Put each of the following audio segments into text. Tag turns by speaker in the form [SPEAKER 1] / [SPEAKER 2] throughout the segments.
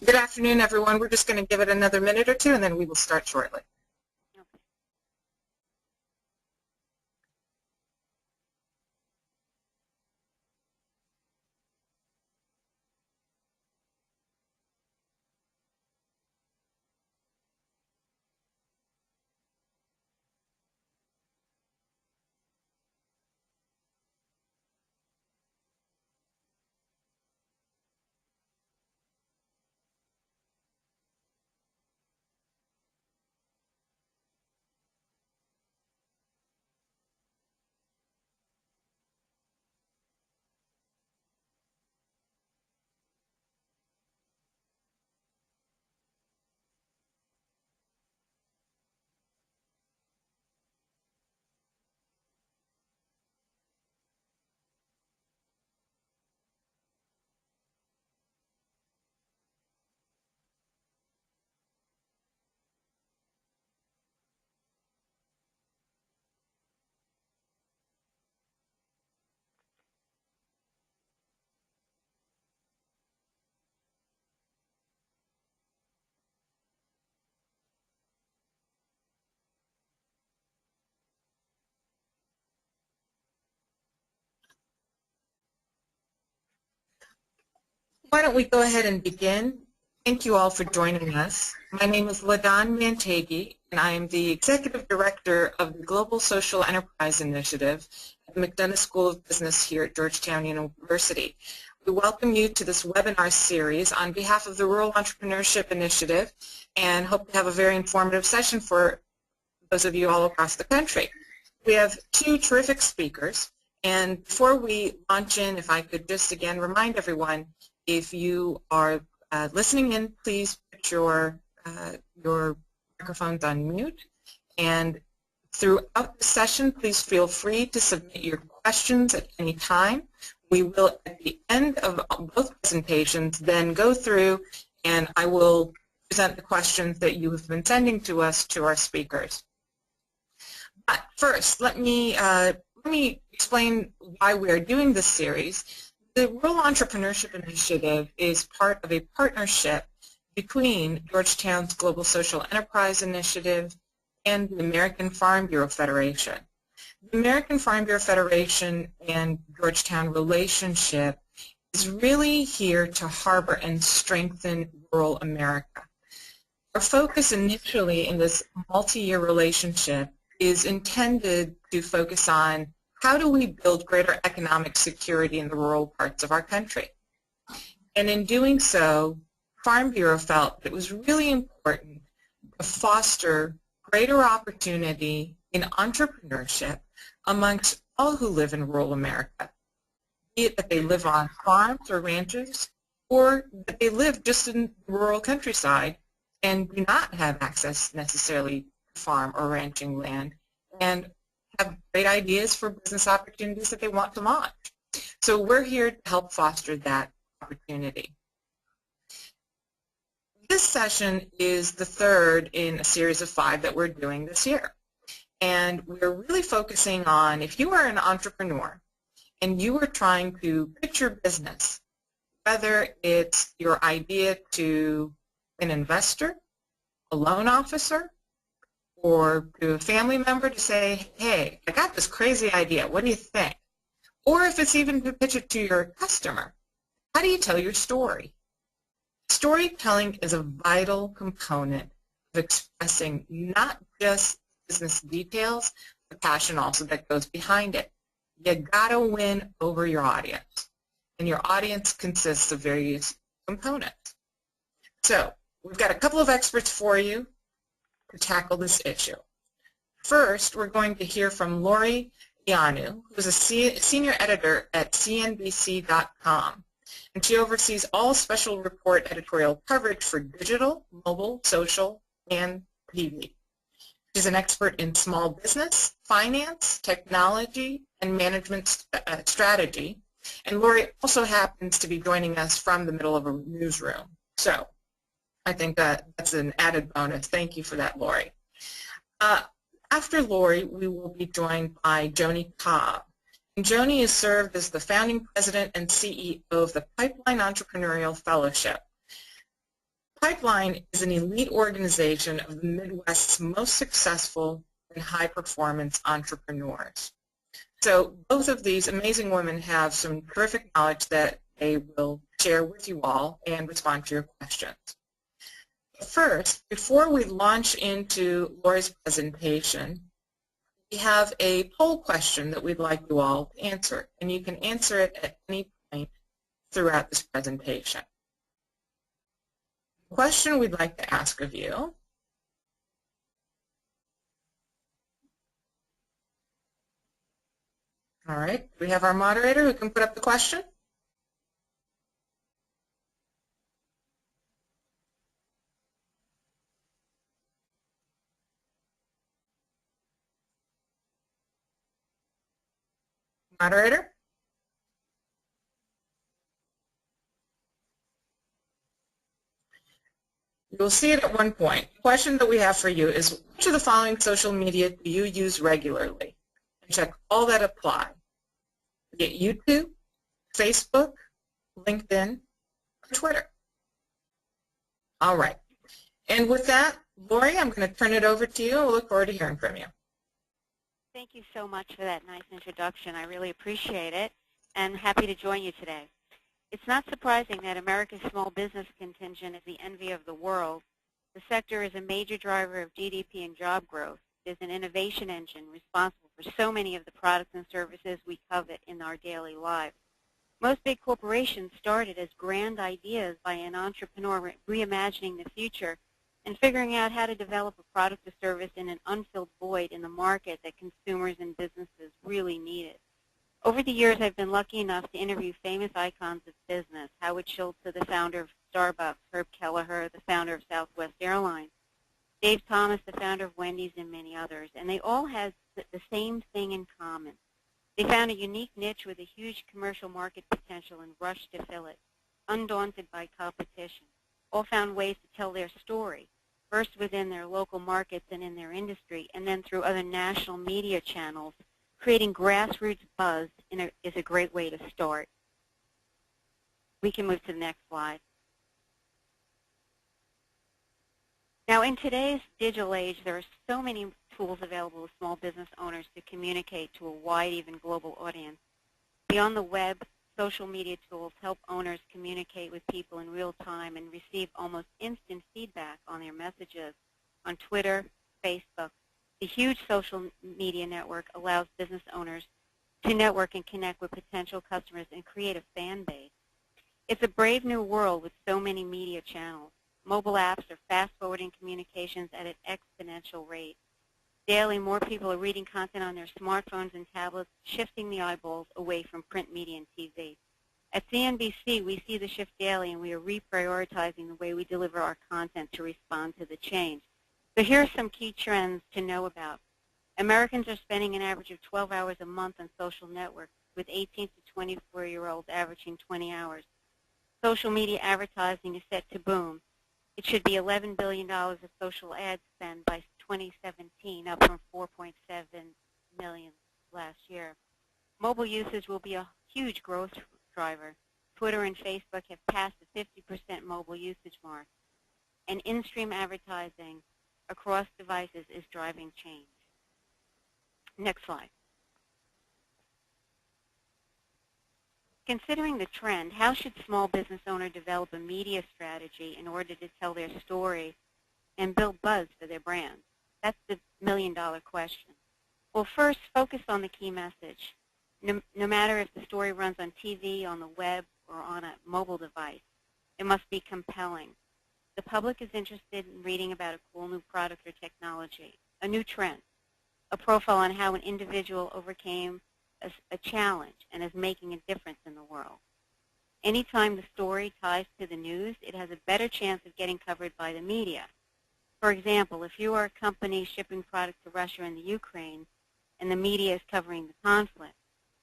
[SPEAKER 1] Good afternoon, everyone. We're just going to give it another minute or two, and then we will start shortly. Why don't we go ahead and begin? Thank you all for joining us. My name is LaDon Mantegi, and I am the Executive Director of the Global Social Enterprise Initiative at the McDonough School of Business here at Georgetown University. We welcome you to this webinar series on behalf of the Rural Entrepreneurship Initiative and hope to have a very informative session for those of you all across the country. We have two terrific speakers, and before we launch in, if I could just again remind everyone, if you are listening in, please put your microphones on mute. And throughout the session, please feel free to submit your questions at any time. We will, at the end of both presentations, then go through and I will present the questions that you have been sending to us to our speakers. But first, let me explain why we are doing this series. The Rural Entrepreneurship Initiative is part of a partnership between Georgetown's Global Social Enterprise Initiative and the American Farm Bureau Federation. The American Farm Bureau Federation and Georgetown relationship is really here to harbor and strengthen rural America. Our focus initially in this multi-year relationship is intended to focus on how do we build greater economic security in the rural parts of our country? And in doing so, Farm Bureau felt it was really important to foster greater opportunity in entrepreneurship amongst all who live in rural America, be it that they live on farms or ranches, or that they live just in the rural countryside and do not have access necessarily to farm or ranching land, and have great ideas for business opportunities that they want to launch. So we're here to help foster that opportunity. This session is the third in a series of 5 that we're doing this year. And we're really focusing on, if you are an entrepreneur and you are trying to pitch your business, whether it's your idea to an investor, a loan officer, or to a family member to say, hey, I got this crazy idea, what do you think? Or if it's even to pitch it to your customer, how do you tell your story? Storytelling is a vital component of expressing not just business details, the passion also that goes behind it. You gotta win over your audience, and your audience consists of various components. So we've got a couple of experts for you to tackle this issue. First, we're going to hear from Lori Ianu, who's a senior editor at CNBC.com, and she oversees all special report editorial coverage for digital, mobile, social, and TV. She's an expert in small business, finance, technology, and management strategy, and Lori also happens to be joining us from the middle of a newsroom. So I think that's an added bonus. Thank you for that, Lori. After Lori, we will be joined by Joni Cobb. And Joni has served as the founding president and CEO of the Pipeline Entrepreneurial Fellowship. Pipeline is an elite organization of the Midwest's most successful and high-performance entrepreneurs. So both of these amazing women have some terrific knowledge that they will share with you all and respond to your questions. But first, before we launch into Lori's presentation, we have a poll question that we'd like you all to answer, and you can answer it at any point throughout this presentation. The question we'd like to ask of you all right, we have our moderator who can put up the question. Moderator? You'll see it at one point. The question that we have for you is, which of the following social media do you use regularly? And check all that apply. Be it YouTube, Facebook, LinkedIn, or Twitter. All right. And with that, Lori, I'm going to turn it over to you. We'll look forward to hearing from you.
[SPEAKER 2] Thank you so much for that nice introduction. I really appreciate it, and happy to join you today. It's not surprising that America's small business contingent is the envy of the world. The sector is a major driver of GDP and job growth. It is an innovation engine responsible for so many of the products and services we covet in our daily lives. Most big corporations started as grand ideas by an entrepreneur reimagining the future and figuring out how to develop a product or service in an unfilled void in the market that consumers and businesses really needed. Over the years, I've been lucky enough to interview famous icons of business: Howard Schultz, the founder of Starbucks; Herb Kelleher, the founder of Southwest Airlines; Dave Thomas, the founder of Wendy's, and many others. And they all had the same thing in common. They found a unique niche with a huge commercial market potential and rushed to fill it, undaunted by competition. All found ways to tell their story, first within their local markets and in their industry, and then through other national media channels. Creating grassroots buzz is a great way to start. We can move to the next slide. Now, in today's digital age, there are so many tools available to small business owners to communicate to a wide, even global audience. Beyond the web, social media tools help owners communicate with people in real time and receive almost instant feedback on their messages on Twitter, Facebook. The huge social media network allows business owners to network and connect with potential customers and create a fan base. It's a brave new world with so many media channels. Mobile apps are fast-forwarding communications at an exponential rate. Daily, more people are reading content on their smartphones and tablets, shifting the eyeballs away from print media and TV. At CNBC, we see the shift daily, and we are reprioritizing the way we deliver our content to respond to the change. So here are some key trends to know about. Americans are spending an average of 12 hours a month on social networks, with 18 to 24-year-olds averaging 20 hours. Social media advertising is set to boom. It should be $11 billion of social ad spend by 2017, up from $4.7 million last year. Mobile usage will be a huge growth driver. Twitter and Facebook have passed the 50% mobile usage mark, and in-stream advertising across devices is driving change. Next slide. Considering the trend, how should small business owners develop a media strategy in order to tell their story and build buzz for their brand? That's the million-dollar question. Well, first, focus on the key message. No matter if the story runs on TV, on the web, or on a mobile device, it must be compelling. The public is interested in reading about a cool new product or technology, a new trend, a profile on how an individual overcame a challenge and is making a difference in the world. Anytime the story ties to the news, it has a better chance of getting covered by the media. For example, if you are a company shipping product to Russia and the Ukraine, and the media is covering the conflict,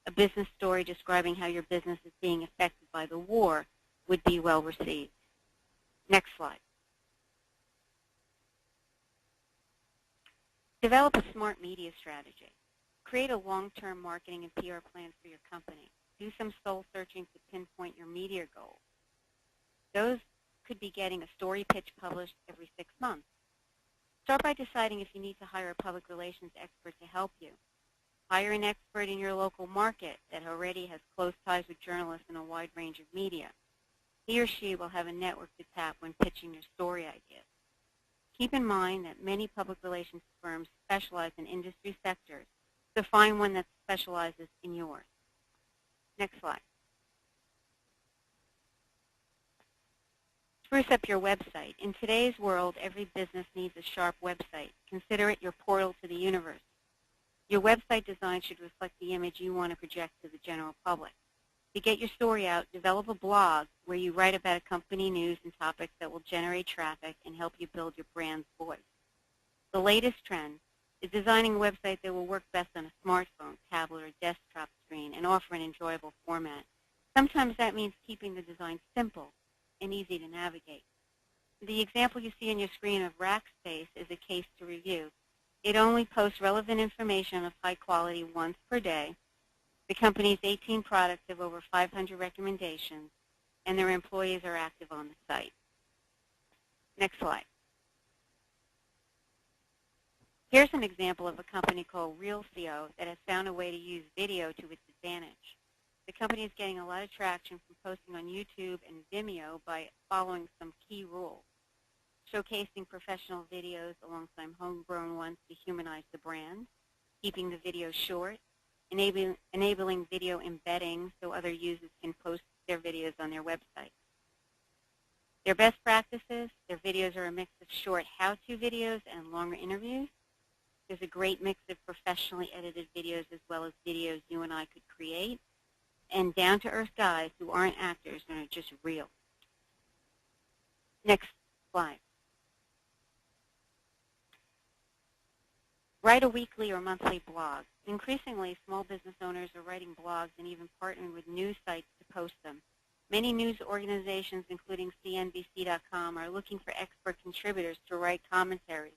[SPEAKER 2] a business story describing how your business is being affected by the war would be well received. Next slide. Develop a smart media strategy. Create a long-term marketing and PR plan for your company. Do some soul searching to pinpoint your media goals. Those could be getting a story pitch published every 6 months. Start by deciding if you need to hire a public relations expert to help you. Hire an expert in your local market that already has close ties with journalists in a wide range of media. He or she will have a network to tap when pitching your story ideas. Keep in mind that many public relations firms specialize in industry sectors, so find one that specializes in yours. Next slide. Spruce up your website. In today's world, every business needs a sharp website. Consider it your portal to the universe. Your website design should reflect the image you want to project to the general public. To get your story out, develop a blog where you write about a company news and topics that will generate traffic and help you build your brand's voice. The latest trend is designing a website that will work best on a smartphone, tablet, or desktop screen and offer an enjoyable format. Sometimes that means keeping the design simple and easy to navigate. The example you see on your screen of Rackspace is a case to review. It only posts relevant information of high quality once per day. The company's 18 products have over 500 recommendations, and their employees are active on the site. Next slide. Here's an example of a company called RealCO that has found a way to use video to its advantage. The company is getting a lot of traction from posting on YouTube and Vimeo by following some key rules, showcasing professional videos alongside homegrown ones to humanize the brand, keeping the video short, enabling video embedding so other users can post their videos on their website. Their best practices, their videos are a mix of short how-to videos and longer interviews. There's a great mix of professionally edited videos as well as videos you and I could create, and down-to-earth guys who aren't actors and are just real. Next slide. Write a weekly or monthly blog. Increasingly, small business owners are writing blogs and even partnering with news sites to post them. Many news organizations, including CNBC.com, are looking for expert contributors to write commentaries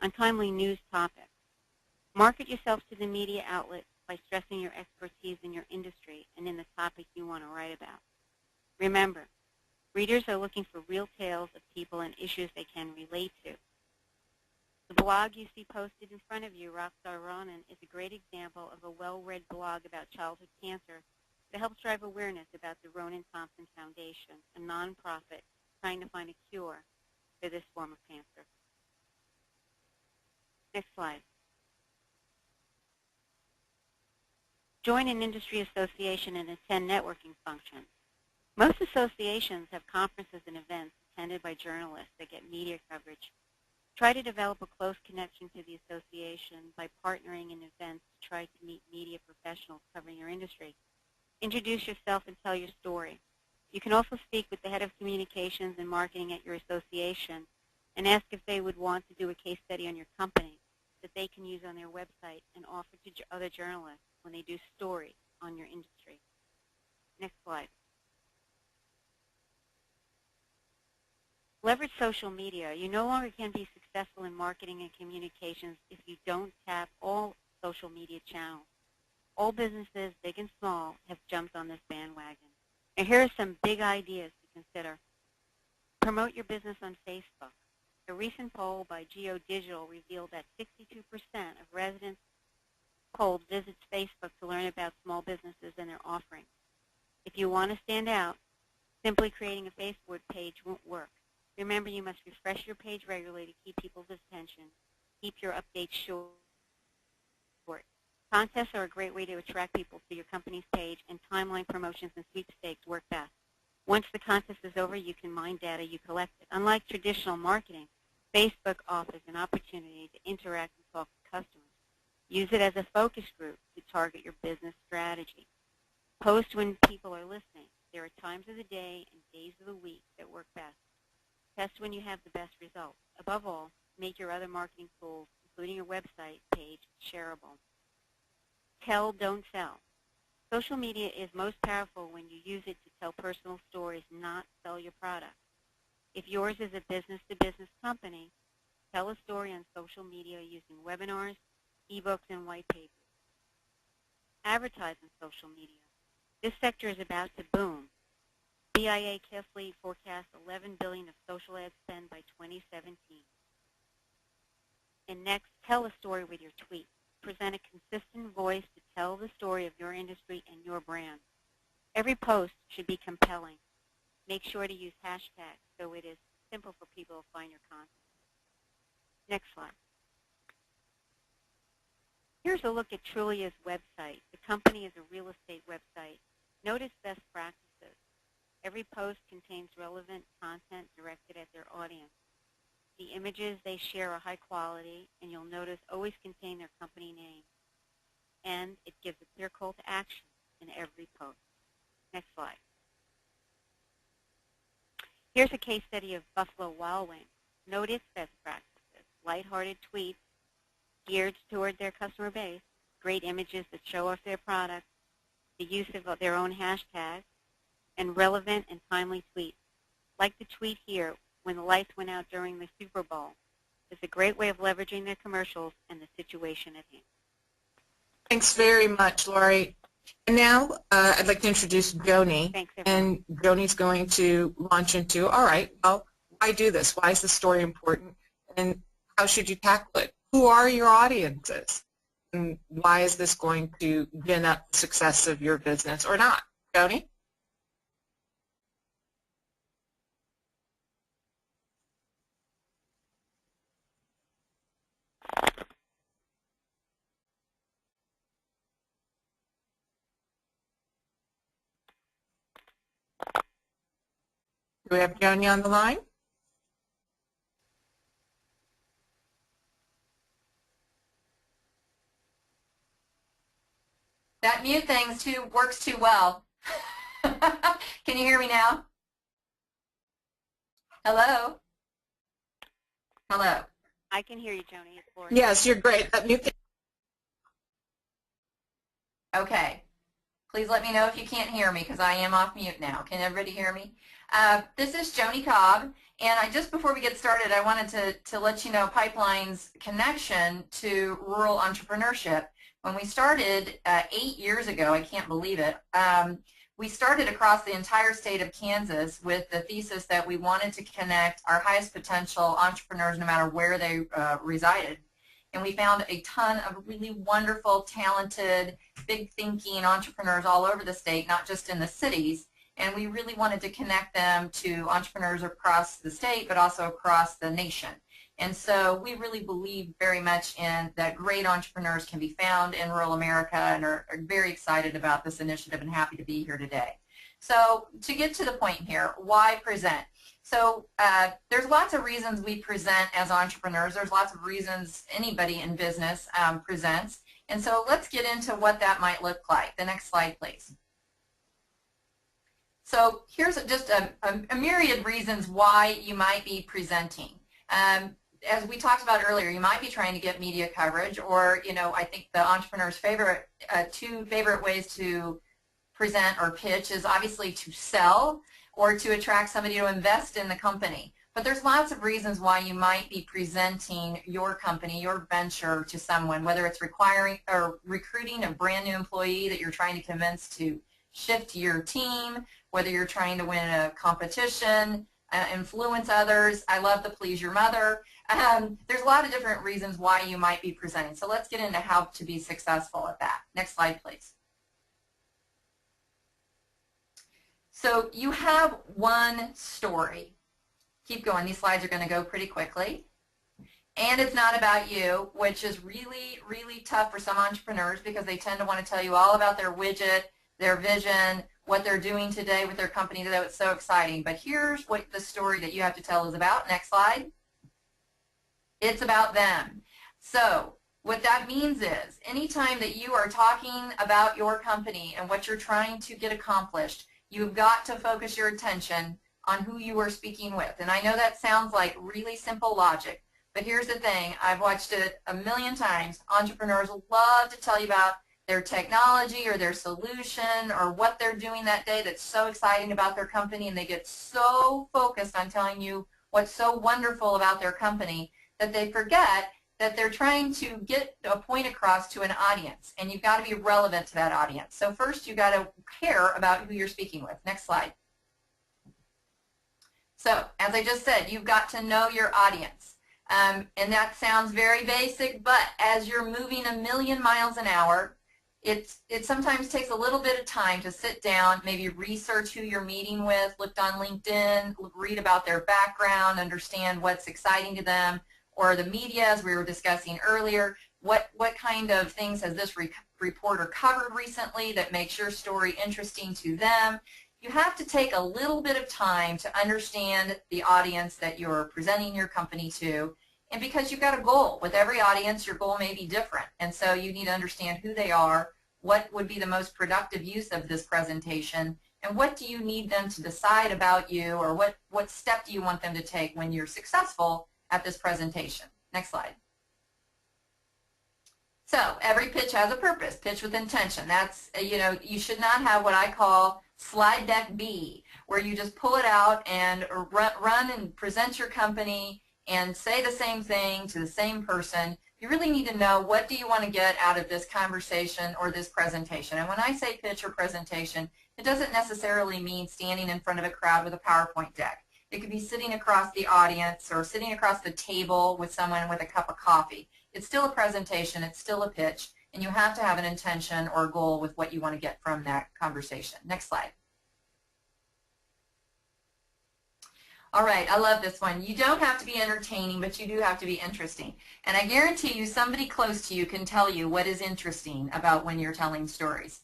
[SPEAKER 2] on timely news topics. Market yourself to the media outlet by stressing your expertise in your industry and in the topic you want to write about. Remember, readers are looking for real tales of people and issues they can relate to. The blog you see posted in front of you, Rockstar Ronan, is a great example of a well-read blog about childhood cancer that helps drive awareness about the Ronan Thompson Foundation, a nonprofit trying to find a cure for this form of cancer. Next slide. Join an industry association and attend networking functions. Most associations have conferences and events attended by journalists that get media coverage. Try to develop a close connection to the association by partnering in events to try to meet media professionals covering your industry. Introduce yourself and tell your story. You can also speak with the head of communications and marketing at your association and ask if they would want to do a case study on your company that they can use on their website and offer to other journalists when they do stories on your industry. Next slide. Leverage social media. You no longer can be successful in marketing and communications if you don't tap all social media channels. All businesses, big and small, have jumped on this bandwagon. And here are some big ideas to consider. Promote your business on Facebook. A recent poll by GeoDigital revealed that 62% of residents polled visits Facebook to learn about small businesses and their offerings. If you want to stand out, simply creating a Facebook page won't work. Remember, you must refresh your page regularly to keep people's attention. Keep your updates short. Contests are a great way to attract people to your company's page, and timeline promotions and sweepstakes work best. Once the contest is over, you can mine data you collected. Unlike traditional marketing, Facebook offers an opportunity to interact and talk to customers. Use it as a focus group to target your business strategy. Post when people are listening. There are times of the day and days of the week that work best. Test when you have the best results. Above all, make your other marketing tools, including your website page, shareable. Tell, don't sell. Social media is most powerful when you use it to tell personal stories, not sell your product. If yours is a business-to-business company, tell a story on social media using webinars, ebooks, and white papers. Advertise on social media. This sector is about to boom. CIA carefully forecasts $11 billion of social ad spend by 2017. And next, tell a story with your tweet. Present a consistent voice to tell the story of your industry and your brand. Every post should be compelling. Make sure to use hashtags so it is simple for people to find your content. Next slide. Here's a look at Trulia's website. The company is a real estate website. Notice best practices. Every post contains relevant content directed at their audience. The images they share are high quality, and you'll notice always contain their company name. And it gives a clear call to action in every post. Next slide. Here's a case study of Buffalo Wild Wings. Note its best practices. Lighthearted tweets geared toward their customer base, great images that show off their product, the use of their own hashtags, and relevant and timely tweets. Like the tweet here, when the lights went out during the Super Bowl. It's a great way of leveraging their commercials and the situation at hand.
[SPEAKER 1] Thanks very much, Lori. And now I'd like to introduce Joni.
[SPEAKER 2] Thanks, everyone.
[SPEAKER 1] And Joni's going to launch into, all right, well, why do this? Why is this story important? And how should you tackle it? Who are your audiences? And why is this going to gin up the success of your business or not? Joni? Do we have Joni on the line?
[SPEAKER 3] That mute thing works too well. Can you hear me now? Hello? Hello?
[SPEAKER 2] I can hear you, Joni. It's Lori.
[SPEAKER 1] Yes, you're great. That mute thing.
[SPEAKER 3] Okay. Please let me know if you can't hear me because I am off mute now. Can everybody hear me? This is Joni Cobb, and just before we get started, I wanted to let you know Pipeline's connection to rural entrepreneurship. When we started 8 years ago, I can't believe it, we started across the entire state of Kansas with the thesis that we wanted to connect our highest potential entrepreneurs no matter where they resided. And we found a ton of really wonderful, talented, big thinking entrepreneurs all over the state, not just in the cities. And we really wanted to connect them to entrepreneurs across the state, but also across the nation. And so we really believe very much in that great entrepreneurs can be found in rural America, and are very excited about this initiative and happy to be here today. So to get to the point here, why present? So there's lots of reasons we present as entrepreneurs. There's lots of reasons anybody in business presents. And so let's get into what that might look like. The next slide, please. So here's just a myriad reasons why you might be presenting. As we talked about earlier, you might be trying to get media coverage, or, you know, I think the entrepreneur's favorite, two favorite ways to present or pitch is obviously to sell or to attract somebody to invest in the company. But there's lots of reasons why you might be presenting your company, your venture to someone, whether it's requiring or recruiting a brand new employee that you're trying to convince to shift to your team, whether you're trying to win a competition, influence others. I love the please your mother. There's a lot of different reasons why you might be presenting. So let's get into how to be successful at that. Next slide, please. So you have one story. Keep going. These slides are going to go pretty quickly. And it's not about you, which is really, really tough for some entrepreneurs because they tend to want to tell you all about their widget, their vision, what they're doing today with their company, though it's so exciting. But here's what the story that you have to tell is about. Next slide. It's about them. So what that means is anytime that you are talking about your company and what you're trying to get accomplished, you've got to focus your attention on who you are speaking with. And I know that sounds like really simple logic, but here's the thing. I've watched it a million times. Entrepreneurs love to tell you about their technology or their solution or what they're doing that day that's so exciting about their company, and they get so focused on telling you what's so wonderful about their company that they forget that they're trying to get a point across to an audience, and you've got to be relevant to that audience. So first you've got to care about who you're speaking with. Next slide. So, as I just said, you've got to know your audience. And that sounds very basic, but as you're moving 1,000,000 miles an hour, it sometimes takes a little bit of time to sit down, maybe research who you're meeting with, look on LinkedIn, read about their background, understand what's exciting to them, or the media, as we were discussing earlier, what kind of things has this reporter covered recently that makes your story interesting to them. You have to take a little bit of time to understand the audience that you're presenting your company to, and because you've got a goal. With every audience, your goal may be different, and so you need to understand who they are, what would be the most productive use of this presentation, and what do you need them to decide about you, or what step do you want them to take when you're successful at this presentation. Next slide. So every pitch has a purpose. Pitch with intention. That's, you should not have what I call slide deck B, where you just pull it out and run and present your company and say the same thing to the same person. You really need to know, what do you want to get out of this conversation or this presentation. And when I say pitch or presentation, it doesn't necessarily mean standing in front of a crowd with a PowerPoint deck. It could be sitting across the audience or sitting across the table with someone with a cup of coffee. It's still a presentation, it's still a pitch, and you have to have an intention or a goal with what you want to get from that conversation. Next slide. All right, I love this one. You don't have to be entertaining, but you do have to be interesting. And I guarantee you somebody close to you can tell you what is interesting about when you're telling stories.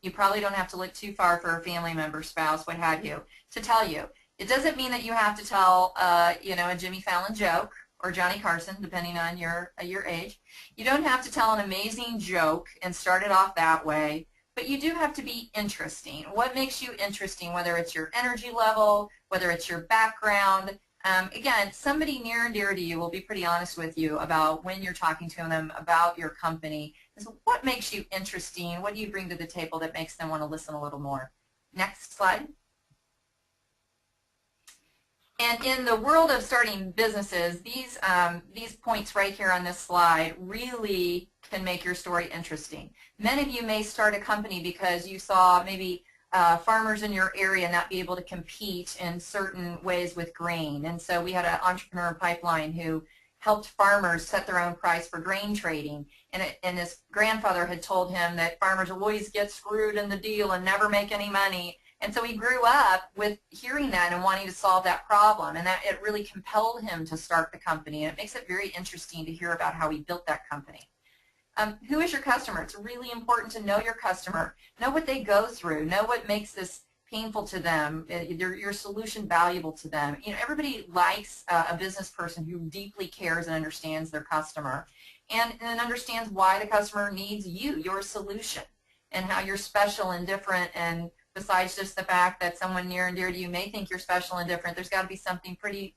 [SPEAKER 3] You probably don't have to look too far for a family member, spouse, what have you, to tell you. It doesn't mean that you have to tell, a Jimmy Fallon joke or Johnny Carson, depending on your age. You don't have to tell an amazing joke and start it off that way, but you do have to be interesting. What makes you interesting, whether it's your energy level, whether it's your background. Again, somebody near and dear to you will be pretty honest with you about when you're talking to them about your company. So what makes you interesting? What do you bring to the table that makes them want to listen a little more? Next slide. And in the world of starting businesses, these points right here on this slide really can make your story interesting. Many of you may start a company because you saw maybe farmers in your area not be able to compete in certain ways with grain. And so we had an entrepreneur pipeline who helped farmers set their own price for grain trading. And his grandfather had told him that farmers always get screwed in the deal and never make any money. And so he grew up with hearing that and wanting to solve that problem, and that it really compelled him to start the company. And it makes it very interesting to hear about how he built that company. Who is your customer? It's really important to know your customer, know what they go through, know what makes this painful to them, your solution valuable to them. Everybody likes a business person who deeply cares and understands their customer, and understands why the customer needs you, your solution, and how you're special and different. And besides just the fact that someone near and dear to you may think you're special and different, there's got to be something pretty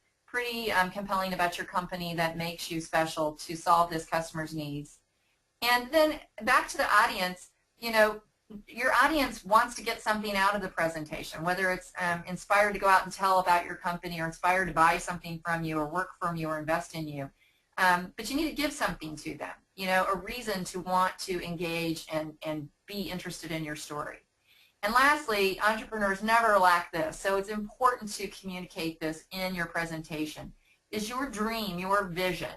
[SPEAKER 3] compelling about your company that makes you special to solve this customer's needs. And then back to the audience, your audience wants to get something out of the presentation, whether it's inspired to go out and tell about your company, or inspired to buy something from you or work from you or invest in you. But you need to give something to them, a reason to want to engage and be interested in your story. And lastly, entrepreneurs never lack this, so it's important to communicate this in your presentation. Is your dream, your vision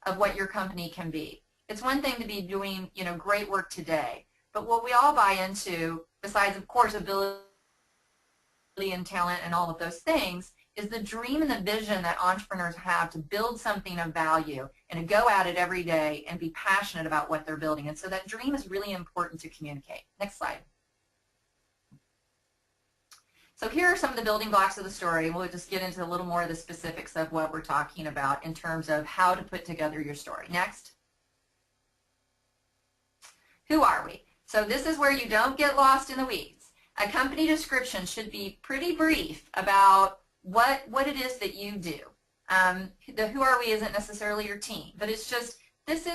[SPEAKER 3] of what your company can be. It's one thing to be doing, great work today, but what we all buy into, besides, of course, ability and talent and all of those things, is the dream and the vision that entrepreneurs have to build something of value and to go at it every day and be passionate about what they're building. And so that dream is really important to communicate. Next slide. So here are some of the building blocks of the story. We'll just get into a little more of the specifics of what we're talking about in terms of how to put together your story. Next. Who are we? So this is where you don't get lost in the weeds. A company description should be pretty brief about what it is that you do. The who are we isn't necessarily your team, but it's just, this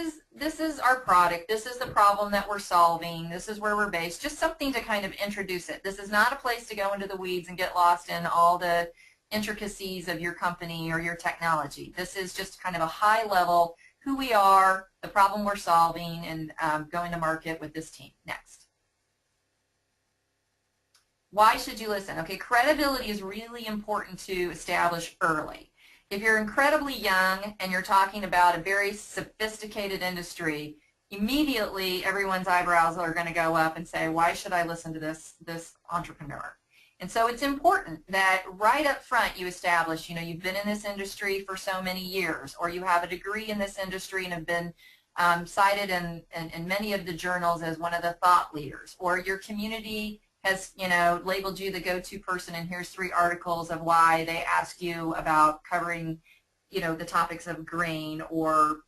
[SPEAKER 3] is our product, this is the problem that we're solving, this is where we're based, just something to kind of introduce it. This is not a place to go into the weeds and get lost in all the intricacies of your company or your technology. This is just kind of a high level, who we are, the problem we're solving, and going to market with this team. Next. Why should you listen? Okay, credibility is really important to establish early. If you're incredibly young and you're talking about a very sophisticated industry, immediately everyone's eyebrows are going to go up and say, why should I listen to this entrepreneur? And so it's important that right up front you establish, you've been in this industry for so many years, or you have a degree in this industry and have been cited in many of the journals as one of the thought leaders, or your community has labeled you the go-to person, and here's 3 articles of why they ask you about covering the topics of grain or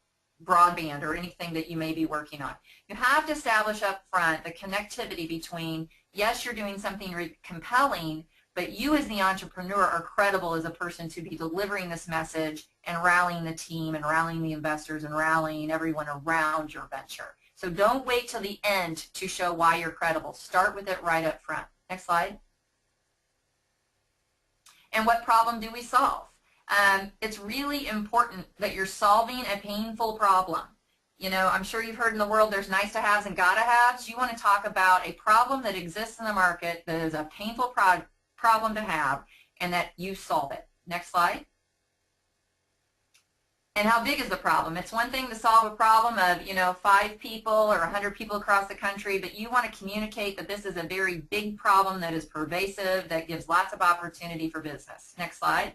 [SPEAKER 3] broadband or anything that you may be working on. You have to establish up front the connectivity between, yes, you're doing something compelling, but you as the entrepreneur are credible as a person to be delivering this message and rallying the team and rallying the investors and rallying everyone around your venture. So don't wait till the end to show why you're credible. Start with it right up front. Next slide. And what problem do we solve? It's really important that you're solving a painful problem. I'm sure you've heard in the world there's nice to haves and gotta haves. You want to talk about a problem that exists in the market that is a painful problem to have and that you solve it. Next slide. And how big is the problem? It's one thing to solve a problem of 5 people or 100 people across the country, but you want to communicate that this is a very big problem that is pervasive, that gives lots of opportunity for business. Next slide.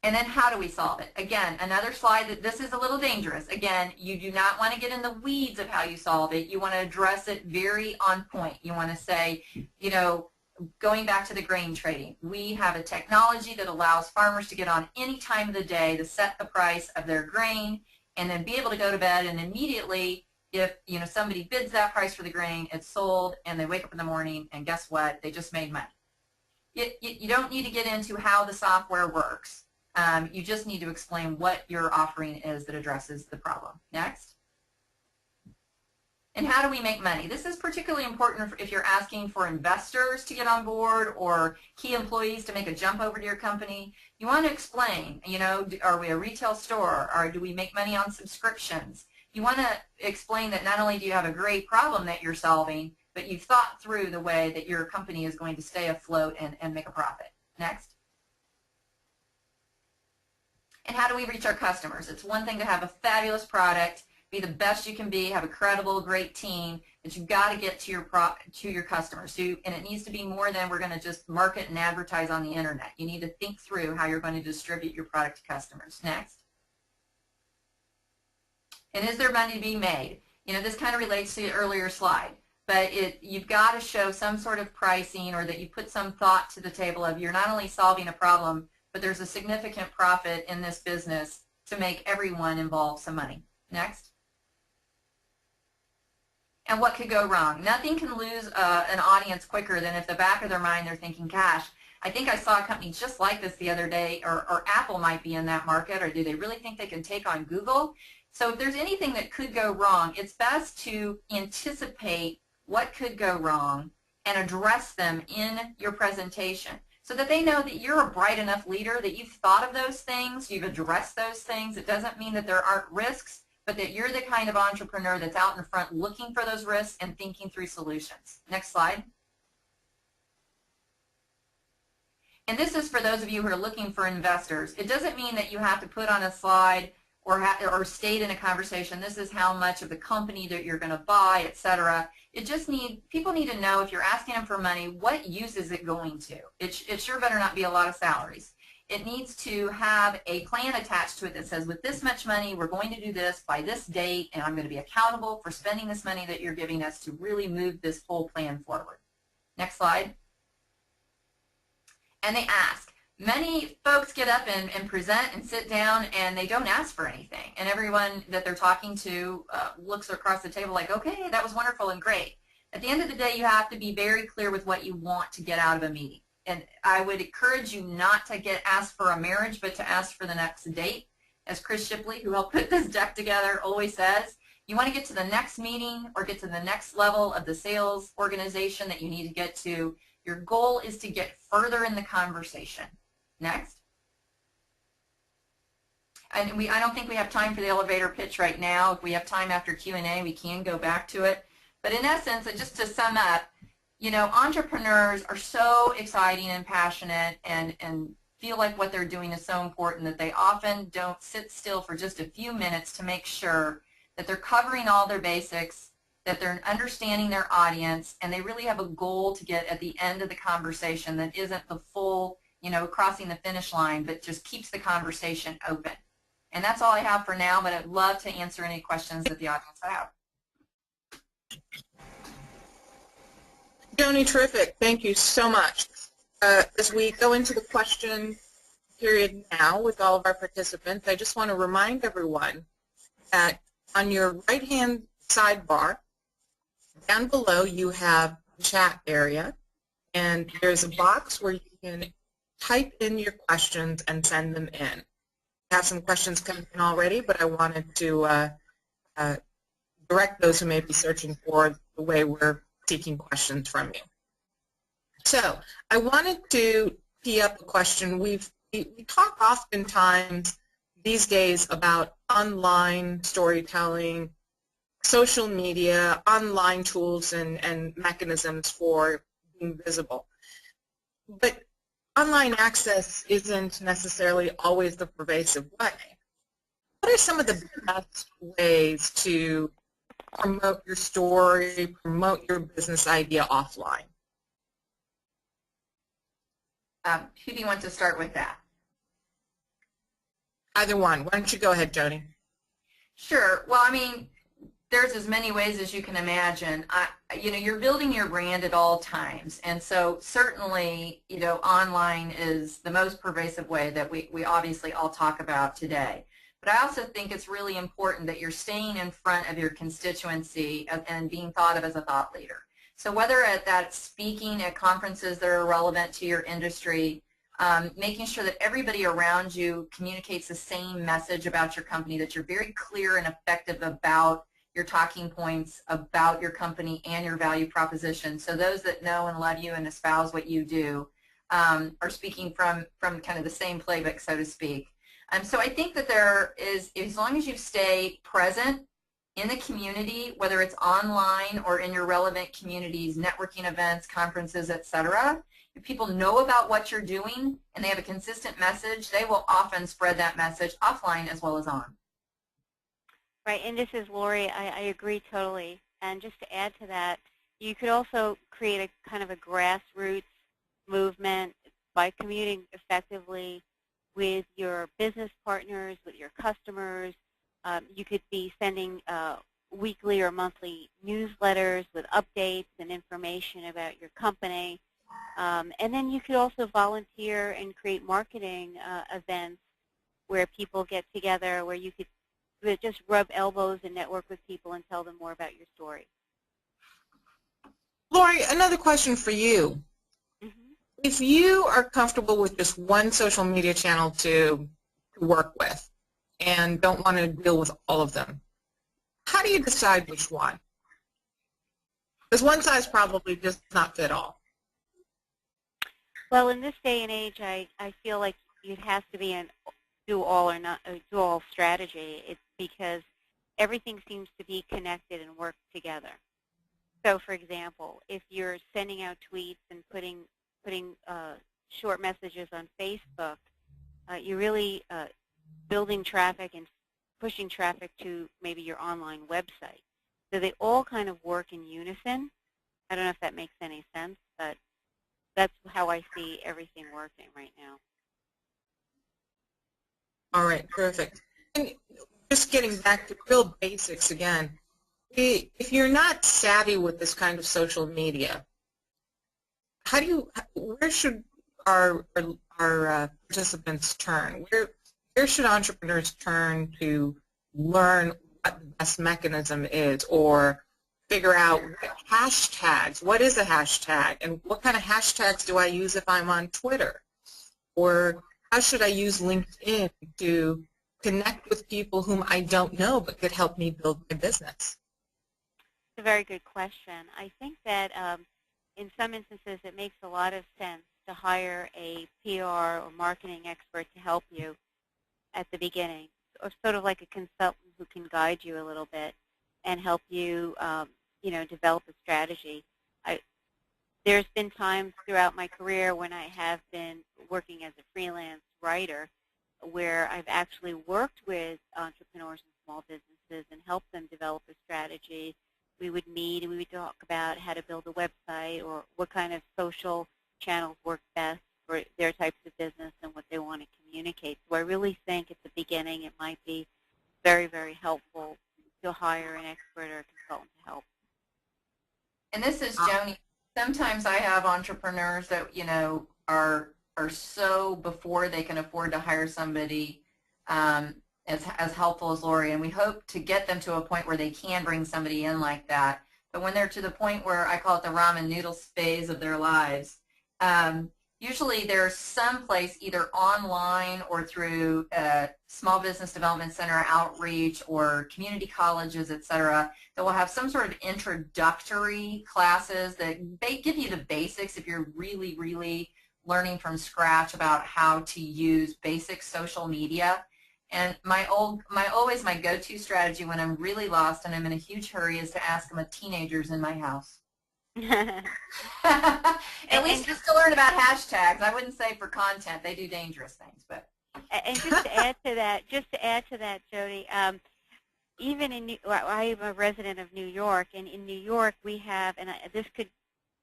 [SPEAKER 3] And then how do we solve it? Again, another slide that this is a little dangerous. Again, you do not want to get in the weeds of how you solve it. You want to address it very on point. You want to say, going back to the grain trading, we have a technology that allows farmers to get on any time of the day to set the price of their grain and then be able to go to bed, and immediately if somebody bids that price for the grain, it's sold, and they wake up in the morning and guess what? They just made money. You don't need to get into how the software works. You just need to explain what your offering is that addresses the problem. Next. And how do we make money? This is particularly important if you're asking for investors to get on board or key employees to make a jump over to your company. You want to explain, are we a retail store, or do we make money on subscriptions? You want to explain that not only do you have a great problem that you're solving, but you've thought through the way that your company is going to stay afloat and make a profit. Next. And how do we reach our customers? It's one thing to have a fabulous product, be the best you can be, have a credible, great team, but you've got to get to your customers. And it needs to be more than we're going to just market and advertise on the internet. You need to think through how you're going to distribute your product to customers. Next. And is there money to be made? This kind of relates to the earlier slide, but you've got to show some sort of pricing, or that you put some thought to the table of you're not only solving a problem, but there's a significant profit in this business to make everyone involved some money. Next. And what could go wrong? Nothing can lose an audience quicker than if the back of their mind they're thinking, gosh, I think I saw a company just like this the other day, or Apple might be in that market, or do they really think they can take on Google? So if there's anything that could go wrong, it's best to anticipate what could go wrong and address them in your presentation so that they know that you're a bright enough leader, that you've thought of those things, you've addressed those things. It doesn't mean that there aren't risks, but that you're the kind of entrepreneur that's out in front looking for those risks and thinking through solutions. Next slide. And this is for those of you who are looking for investors. It doesn't mean that you have to put on a slide or state in a conversation, this is how much of the company that you're going to buy, etc. People need to know, if you're asking them for money, what use is it going to? It sure better not be a lot of salaries. It needs to have a plan attached to it that says, with this much money, we're going to do this by this date, and I'm going to be accountable for spending this money that you're giving us to really move this whole plan forward. Next slide. And they ask. Many folks get up and present and sit down, and they don't ask for anything. And everyone that they're talking to looks across the table like, okay, that was wonderful and great. At the end of the day, you have to be very clear with what you want to get out of a meeting. And I would encourage you not to get asked for a marriage, but to ask for the next date. As Chris Shipley, who helped put this deck together, always says, you want to get to the next meeting or get to the next level of the sales organization that you need to get to. Your goal is to get further in the conversation. Next. And I don't think we have time for the elevator pitch right now. If we have time after Q&A, we can go back to it. But in essence, just to sum up, you know, entrepreneurs are so exciting and passionate and feel like what they're doing is so important that they often don't sit still for just a few minutes to make sure that they're covering all their basics, that they're understanding their audience, and they really have a goal to get at the end of the conversation that isn't the full, you know, crossing the finish line, but just keeps the conversation open. And that's all I have for now, but I'd love to answer any questions that the audience have.
[SPEAKER 1] Joni, terrific. Thank you so much. As we go into the question period now with all of our participants, I just want to remind everyone that on your right-hand sidebar, down below you have the chat area, and there's a box where you can type in your questions and send them in. I have some questions coming in already, but I wanted to direct those who may be searching for the way we're seeking questions from you. So I wanted to tee up a question. We talk oftentimes these days about online storytelling, social media, online tools and mechanisms for being visible. But online access isn't necessarily always the pervasive way. What are some of the best ways to promote your story, promote your business idea offline?
[SPEAKER 3] Who do you want to start with that?
[SPEAKER 1] Either one. Why don't you go ahead, Joni?
[SPEAKER 3] Sure. Well, I mean, there's as many ways as you can imagine. You know, you're building your brand at all times, and so certainly, you know, online is the most pervasive way that we obviously all talk about today. But I also think it's really important that you're staying in front of your constituency and being thought of as a thought leader. So whether that's speaking at conferences that are relevant to your industry, making sure that everybody around you communicates the same message about your company, that you're very clear and effective about your talking points about your company and your value proposition. So those that know and love you and espouse what you do are speaking from kind of the same playbook, so to speak. So I think that there is, as long as you stay present in the community, whether it's online or in your relevant communities, networking events, conferences, etc., if people know about what you're doing and they have a consistent message, they will often spread that message offline as well as on.
[SPEAKER 2] Right, and this is Lori. I agree totally. And just to add to that, you could also create a kind of a grassroots movement by communicating effectively with your business partners, with your customers. You could be sending weekly or monthly newsletters with updates and information about your company. And then you could also volunteer and create marketing events where people get together, where you could just rub elbows and network with people and tell them more about your story.
[SPEAKER 1] Lori, another question for you. If you are comfortable with just one social media channel to work with and don't want to deal with all of them, how do you decide which one? Because one size probably does not fit all.
[SPEAKER 2] Well, in this day and age, I feel like it has to be an do all or not do all strategy. It's because everything seems to be connected and work together. So, for example, if you're sending out tweets and putting short messages on Facebook, you're really building traffic and pushing traffic to maybe your online website. So they all kind of work in unison. I don't know if that makes any sense, but that's how I see everything working right now.
[SPEAKER 1] All right, perfect. And just getting back to real basics again, if you're not savvy with this kind of social media, where should our participants turn? Where should entrepreneurs turn to learn what the best mechanism is, or figure out hashtags? What is a hashtag, and what kind of hashtags do I use if I'm on Twitter? Or how should I use LinkedIn to connect with people whom I don't know but could help me build my business?
[SPEAKER 2] It's a very good question. I think that in some instances it makes a lot of sense to hire a PR or marketing expert to help you at the beginning, or sort of like a consultant who can guide you a little bit and help you, develop a strategy. there's been times throughout my career when I have been working as a freelance writer where I've actually worked with entrepreneurs and small businesses and helped them develop a strategy. We would meet and we would talk about how to build a website or what kind of social channels work best for their types of business and what they want to communicate. So I really think at the beginning it might be very, very helpful to hire an expert or a consultant to help.
[SPEAKER 3] And this is Joni. Sometimes I have entrepreneurs that, are so before they can afford to hire somebody as helpful as Lori, and we hope to get them to a point where they can bring somebody in like that. But when they're to the point where I call it the ramen noodles phase of their lives, usually there's some place either online or through small business development center outreach or community colleges, etc., that will have some sort of introductory classes that give you the basics if you're really, really learning from scratch about how to use basic social media. And always my go-to strategy when I'm really lost and I'm in a huge hurry is to ask them a teenagers in my house. At least just to learn about hashtags. I wouldn't say for content. They do dangerous things, but.
[SPEAKER 2] And just to add to that, Jody, even I am a resident of New York, and in New York we have, and this could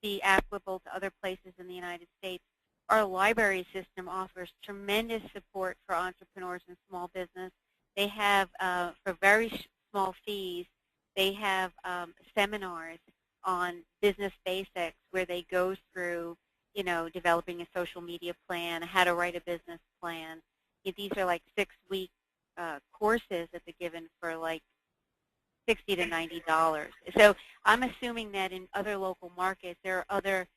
[SPEAKER 2] be applicable to other places in the United States, our library system offers tremendous support for entrepreneurs and small business. They have, for very small fees, they have seminars on business basics where they go through, developing a social media plan, how to write a business plan. These are like 6-week courses that they're given for like $60 to $90. So I'm assuming that in other local markets there are other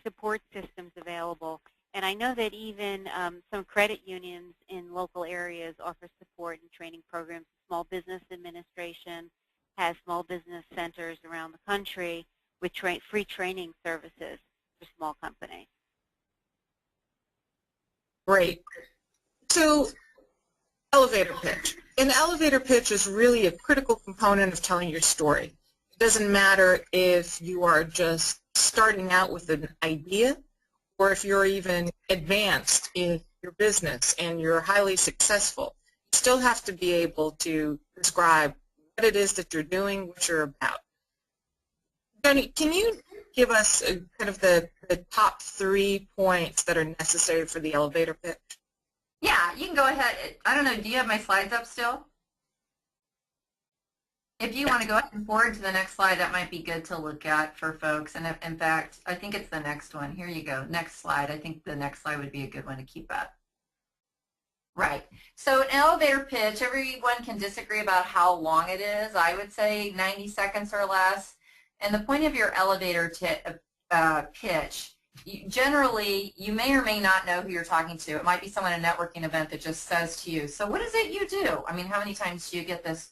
[SPEAKER 2] support systems available. And I know that even some credit unions in local areas offer support and training programs. Small Business Administration has small business centers around the country with free training services for small companies.
[SPEAKER 1] Great. So, elevator pitch. An elevator pitch is really a critical component of telling your story. It doesn't matter if you are just starting out with an idea or if you're even advanced in your business and you're highly successful. You still have to be able to describe what it is that you're doing, what you're about. Joni, can you give us kind of the top 3 points that are necessary for the elevator pitch?
[SPEAKER 3] Yeah, you can go ahead. I don't know, do you have my slides up still? If you want to go ahead and forward to the next slide, that might be good to look at for folks. And in fact, I think it's the next one. Here you go. Next slide. I think the next slide would be a good one to keep up. Right. So an elevator pitch, everyone can disagree about how long it is. I would say 90 seconds or less. And the point of your elevator pitch, generally, you may or may not know who you're talking to. It might be someone at a networking event that just says to you, so what is it you do? I mean, how many times do you get this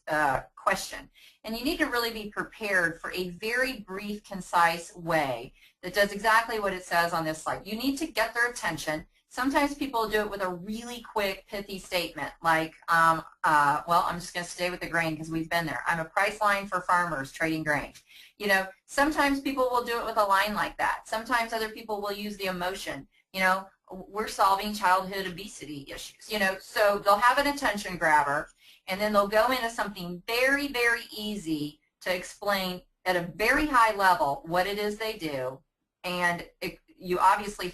[SPEAKER 3] question? And you need to really be prepared for a very brief, concise way that does exactly what it says on this slide. You need to get their attention. Sometimes people do it with a really quick, pithy statement like, well, I'm just going to stay with the grain because we've been there. I'm a price line for farmers trading grain. Sometimes people will do it with a line like that. Sometimes other people will use the emotion. We're solving childhood obesity issues. So they'll have an attention grabber, and then they'll go into something very, very easy to explain at a very high level what it is they do, and you obviously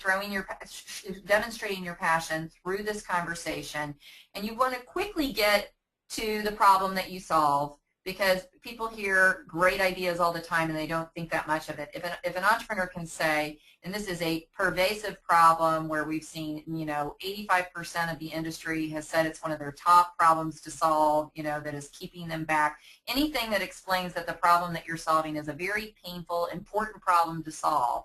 [SPEAKER 3] demonstrating your passion through this conversation, and you want to quickly get to the problem that you solve, because people hear great ideas all the time and they don't think that much of it. If an entrepreneur can say, and this is a pervasive problem where we've seen, 85% of the industry has said it's one of their top problems to solve, that is keeping them back. Anything that explains that the problem that you're solving is a very painful, important problem to solve,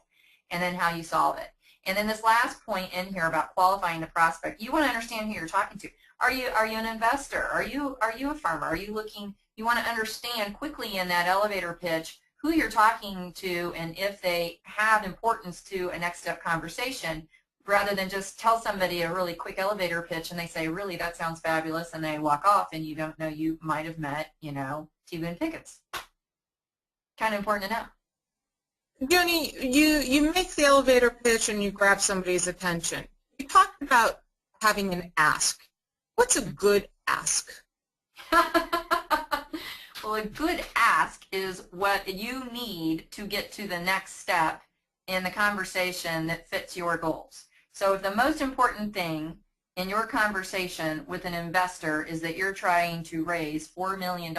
[SPEAKER 3] and then how you solve it. And then this last point in here about qualifying the prospect, you want to understand who you're talking to. Are you an investor? Are you a farmer? Are you looking? You want to understand quickly in that elevator pitch who you're talking to and if they have importance to a next step conversation, rather than just tell somebody a really quick elevator pitch and they say, really, that sounds fabulous, and they walk off and you don't know you might have met, T. Boone Pickett's. Kind of important to know.
[SPEAKER 1] Joni, you make the elevator pitch and you grab somebody's attention. You talked about having an ask. What's a good ask?
[SPEAKER 3] Well, a good ask is what you need to get to the next step in the conversation that fits your goals. So if the most important thing in your conversation with an investor is that you're trying to raise $4 million,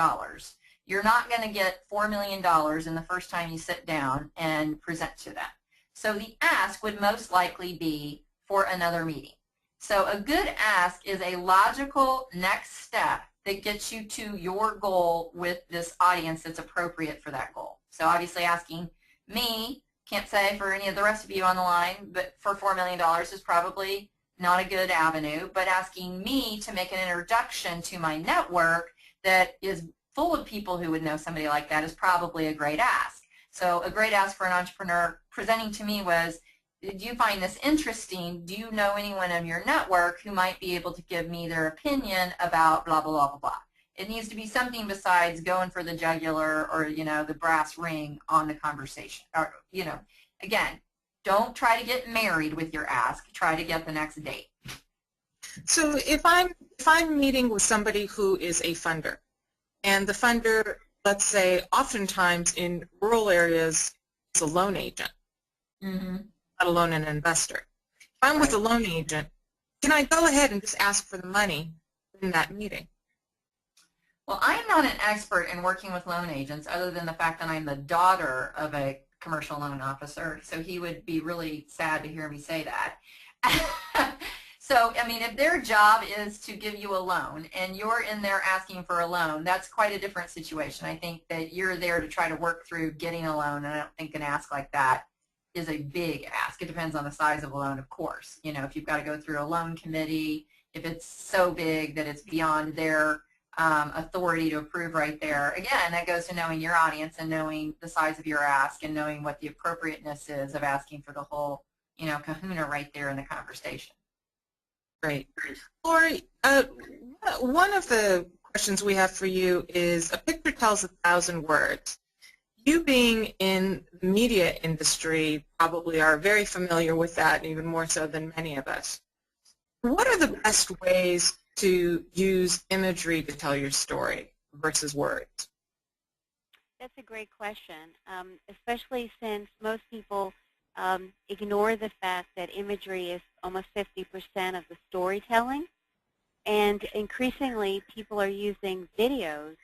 [SPEAKER 3] you're not going to get $4 million in the first time you sit down and present to them. So the ask would most likely be for another meeting. So a good ask is a logical next step that gets you to your goal with this audience that's appropriate for that goal. So obviously asking me, can't say for any of the rest of you on the line, but for $4 million is probably not a good avenue, but asking me to make an introduction to my network that is full of people who would know somebody like that is probably a great ask. So a great ask for an entrepreneur presenting to me was, do you find this interesting? Do you know anyone in your network who might be able to give me their opinion about blah, blah, blah, blah, blah? It needs to be something besides going for the jugular or, the brass ring on the conversation. Or, again, don't try to get married with your ask. Try to get the next date.
[SPEAKER 1] So if I'm meeting with somebody who is a funder, and the funder, let's say, oftentimes in rural areas, is a loan agent.
[SPEAKER 3] Mm-hmm.
[SPEAKER 1] Let alone an investor. If I'm with a loan agent, can I go ahead and just ask for the money in that meeting?
[SPEAKER 3] Well, I'm not an expert in working with loan agents other than the fact that I'm the daughter of a commercial loan officer, so he would be really sad to hear me say that. So, I mean, if their job is to give you a loan and you're in there asking for a loan, that's quite a different situation. I think that you're there to try to work through getting a loan, and I don't think an ask like that is a big ask. It depends on the size of a loan, of course. If you've got to go through a loan committee, if it's so big that it's beyond their authority to approve right there. Again, that goes to knowing your audience and knowing the size of your ask and knowing what the appropriateness is of asking for the whole, kahuna right there in the conversation.
[SPEAKER 1] Great. Lori, one of the questions we have for you is, a picture tells 1,000 words. You being in the media industry probably are very familiar with that, even more so than many of us. What are the best ways to use imagery to tell your story versus words?
[SPEAKER 2] That's a great question, especially since most people ignore the fact that imagery is almost 50% of the storytelling, and increasingly people are using videos,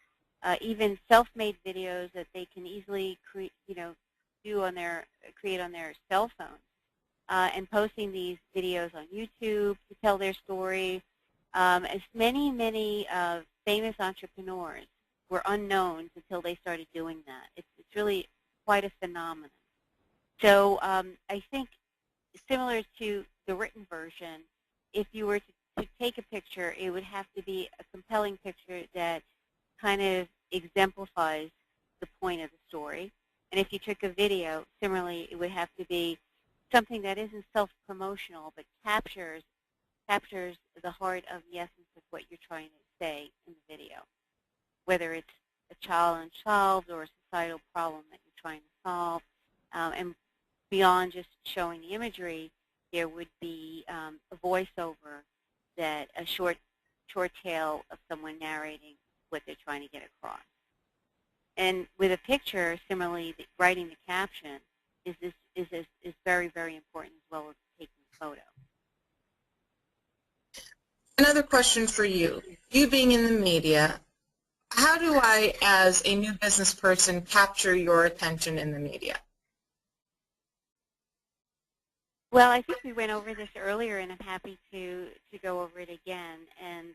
[SPEAKER 2] even self-made videos that they can easily create on their cell phones, and posting these videos on YouTube to tell their story. As many famous entrepreneurs were unknowns until they started doing that. It's really quite a phenomenon. So I think similar to the written version, if you were to take a picture, it would have to be a compelling picture that kind of exemplifies the point of the story. And if you took a video, similarly, it would have to be something that isn't self-promotional but captures the heart of the essence of what you're trying to say in the video, whether it's a challenge solved or a societal problem that you're trying to solve. And beyond just showing the imagery, there would be a voiceover, that a short tale of someone narrating what they're trying to get across. And with a picture, similarly, writing the caption is very, very important, as well as taking a photo.
[SPEAKER 1] Another question for you. You being in the media, how do I, as a new business person, capture your attention in the media?
[SPEAKER 2] Well, I think we went over this earlier, and I'm happy to go over it again. And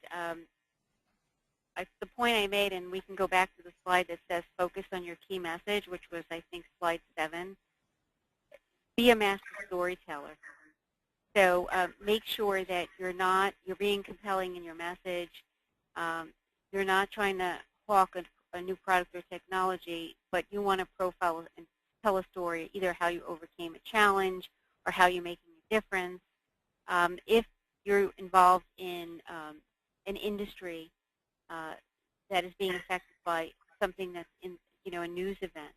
[SPEAKER 2] the point I made, and we can go back to the slide that says focus on your key message, which was, I think, slide 7. Be a master storyteller. So make sure that you're being compelling in your message. You're not trying to hawk a new product or technology, but you want to profile and tell a story, either how you overcame a challenge or how you're making a difference. If you're involved in an industry that is being affected by something that's in a news event,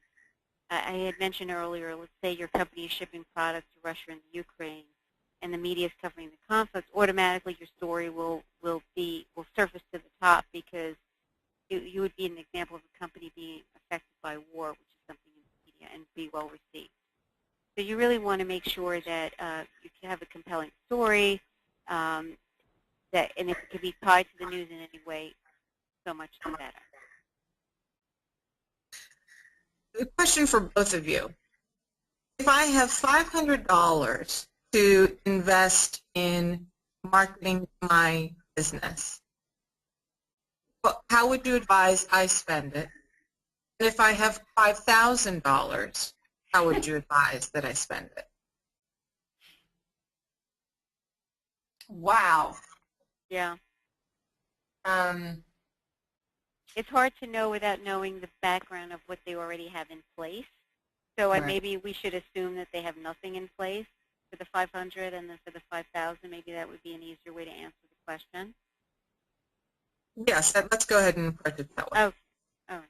[SPEAKER 2] I had mentioned earlier, let's say your company is shipping products to Russia and the Ukraine, and the media is covering the conflict, automatically your story will surface to the top because you would be an example of a company being affected by war, which is something in the media, and be well received. So you really want to make sure that you can have a compelling story, and if it can be tied to the news in any way, so much the better.
[SPEAKER 1] A question for both of you. If I have $500 to invest in marketing my business, how would you advise I spend it? And if I have $5,000, how would you advise that I spend it?
[SPEAKER 3] Wow.
[SPEAKER 2] Yeah. It's hard to know without knowing the background of what they already have in place. So
[SPEAKER 3] Right.
[SPEAKER 2] maybe we should assume that they have nothing in place for the 500, and then for the 5,000, maybe that would be an easier way to answer the question.
[SPEAKER 1] Yes, let's go ahead and approach it that way.
[SPEAKER 2] Oh, all right.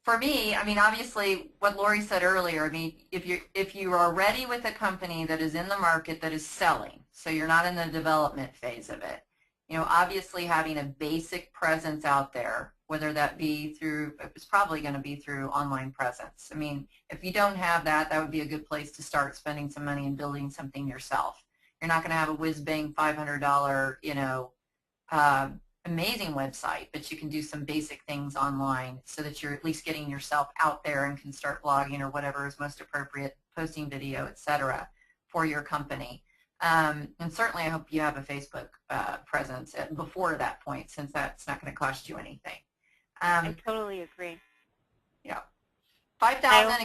[SPEAKER 3] For me, I mean, obviously, what Lori said earlier, I mean, if you are ready with a company that is in the market that is selling, so you're not in the development phase of it, you know, obviously having a basic presence out there, whether that be through, it's probably going to be through online presence. I mean, if you don't have that, that would be a good place to start spending some money and building something yourself. You're not going to have a whiz-bang $500, you know, amazing website, but you can do some basic things online so that you're at least getting yourself out there and can start blogging or whatever is most appropriate, posting video, etc., for your company. And certainly I hope you have a Facebook presence before that point, since that's not going to cost you anything.
[SPEAKER 2] I totally agree.
[SPEAKER 3] Yeah. 5,000.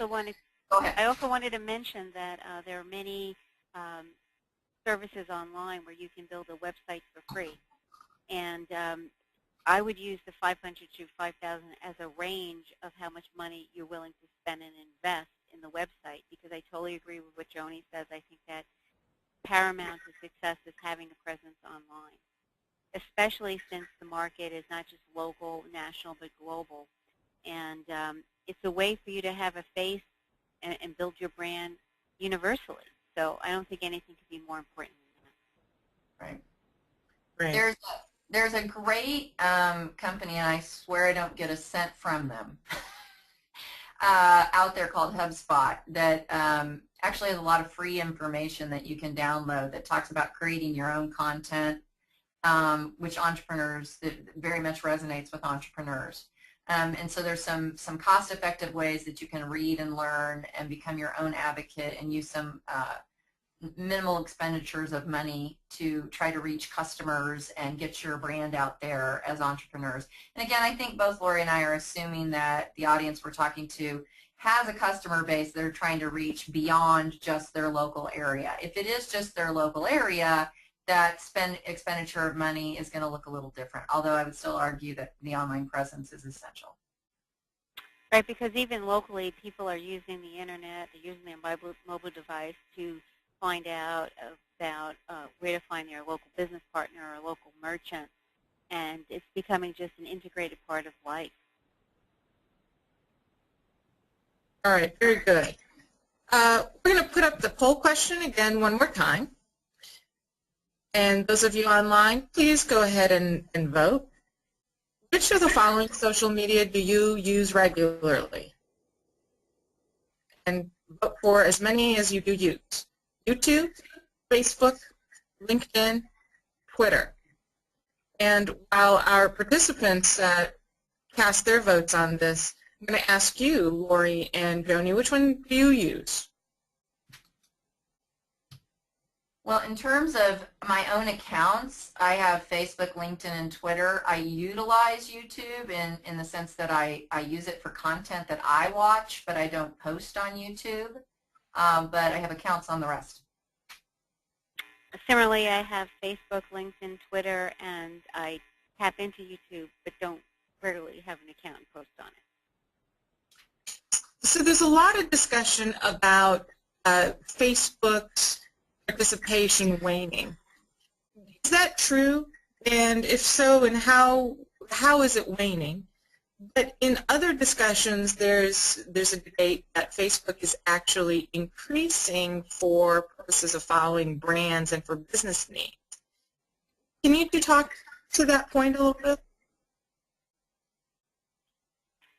[SPEAKER 3] Go ahead.
[SPEAKER 2] I also wanted to mention that there are many services online where you can build a website for free. And I would use the 500 to 5,000 as a range of how much money you're willing to spend and invest in the website, because I totally agree with what Joni says. I think that paramount to success is having a presence online, especially since the market is not just local, national, but global. And it's a way for you to have a face and build your brand universally. So I don't think anything could be more important than that.
[SPEAKER 3] Right. Right. There's a great company, and I swear I don't get a cent from them, out there called HubSpot that actually has a lot of free information that you can download that talks about creating your own content, which entrepreneurs, that very much resonates with entrepreneurs. And so there's some cost-effective ways that you can read and learn and become your own advocate and use some minimal expenditures of money to try to reach customers and get your brand out there as entrepreneurs. And again, I think both Lori and I are assuming that the audience we're talking to has a customer base they're trying to reach beyond just their local area. If it is just their local area, that expenditure of money is going to look a little different, although I would still argue that the online presence is essential.
[SPEAKER 2] Right, because even locally, people are using the internet, they're using their mobile device to find out about where to find their local business partner or local merchant, and it's becoming just an integrated part of life.
[SPEAKER 1] All right, very good. We're going to put up the poll question again one more time. And those of you online, please go ahead and vote. Which of the following social media do you use regularly? And vote for as many as you do use. YouTube, Facebook, LinkedIn, Twitter. And while our participants cast their votes on this, I'm going to ask you, Lori and Joni, which one do you use?
[SPEAKER 3] Well, in terms of my own accounts, I have Facebook, LinkedIn, and Twitter. I utilize YouTube in the sense that I use it for content that I watch, but I don't post on YouTube. But I have accounts on the rest.
[SPEAKER 2] Similarly, I have Facebook, LinkedIn, Twitter, and I tap into YouTube, but don't regularly have an account and post on it.
[SPEAKER 1] So there's a lot of discussion about Facebook's participation waning. Is that true? And if so, in how how is it waning? But in other discussions, there's a debate that Facebook is actually increasing for purposes of following brands and for business needs. Can you talk to that point a little bit?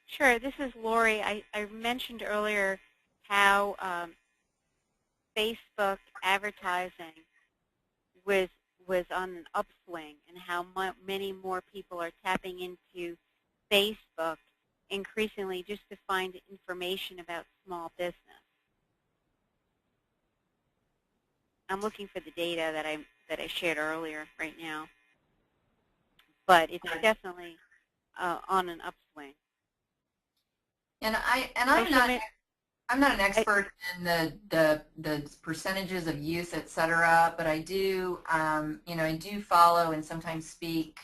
[SPEAKER 2] Sure. This is Lori. I mentioned earlier how Facebook advertising was on an upswing, and how many more people are tapping into Facebook increasingly just to find information about small business. I'm looking for the data that I shared earlier right now, but it's definitely on an upswing.
[SPEAKER 3] And I'm not an expert in the percentages of use, et cetera, but I do I do follow and sometimes speak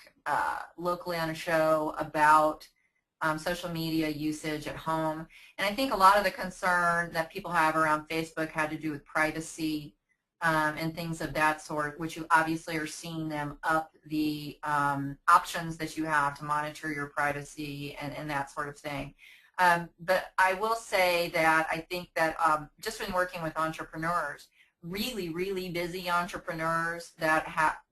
[SPEAKER 3] locally on a show about social media usage at home. And I think a lot of the concern that people have around Facebook had to do with privacy and things of that sort, which you obviously are seeing them up the options that you have to monitor your privacy and that sort of thing. But I will say that I think that just when working with entrepreneurs, really busy entrepreneurs that